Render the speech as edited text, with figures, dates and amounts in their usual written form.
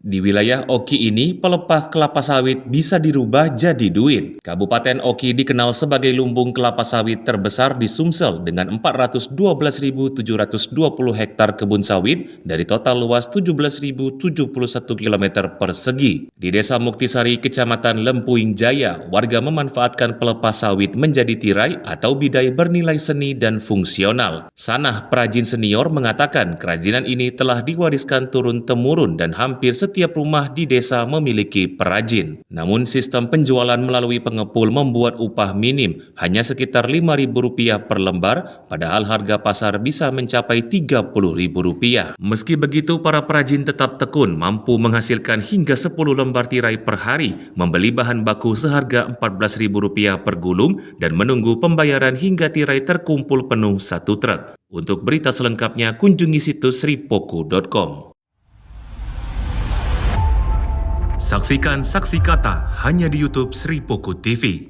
Di wilayah Oki ini, pelepah kelapa sawit bisa dirubah jadi duit. Kabupaten Oki dikenal sebagai lumbung kelapa sawit terbesar di Sumsel dengan 412.720 hektar kebun sawit dari total luas 17.071 km persegi. Di Desa Muktisari, Kecamatan Lempuing Jaya, warga memanfaatkan pelepah sawit menjadi tirai atau bidai bernilai seni dan fungsional. Sanah, perajin senior, mengatakan kerajinan ini telah diwariskan turun-temurun dan hampir setiap rumah di desa memiliki perajin. Namun sistem penjualan melalui pengepul membuat upah minim hanya sekitar Rp5.000 per lembar, padahal harga pasar bisa mencapai Rp30.000. Meski begitu, para perajin tetap tekun mampu menghasilkan hingga 10 lembar tirai per hari, membeli bahan baku seharga Rp14.000 per gulung, dan menunggu pembayaran hingga tirai terkumpul penuh satu truk. Untuk berita selengkapnya, kunjungi situs sripoku.com. Saksikan Saksi Kata hanya di YouTube Sri Poku TV.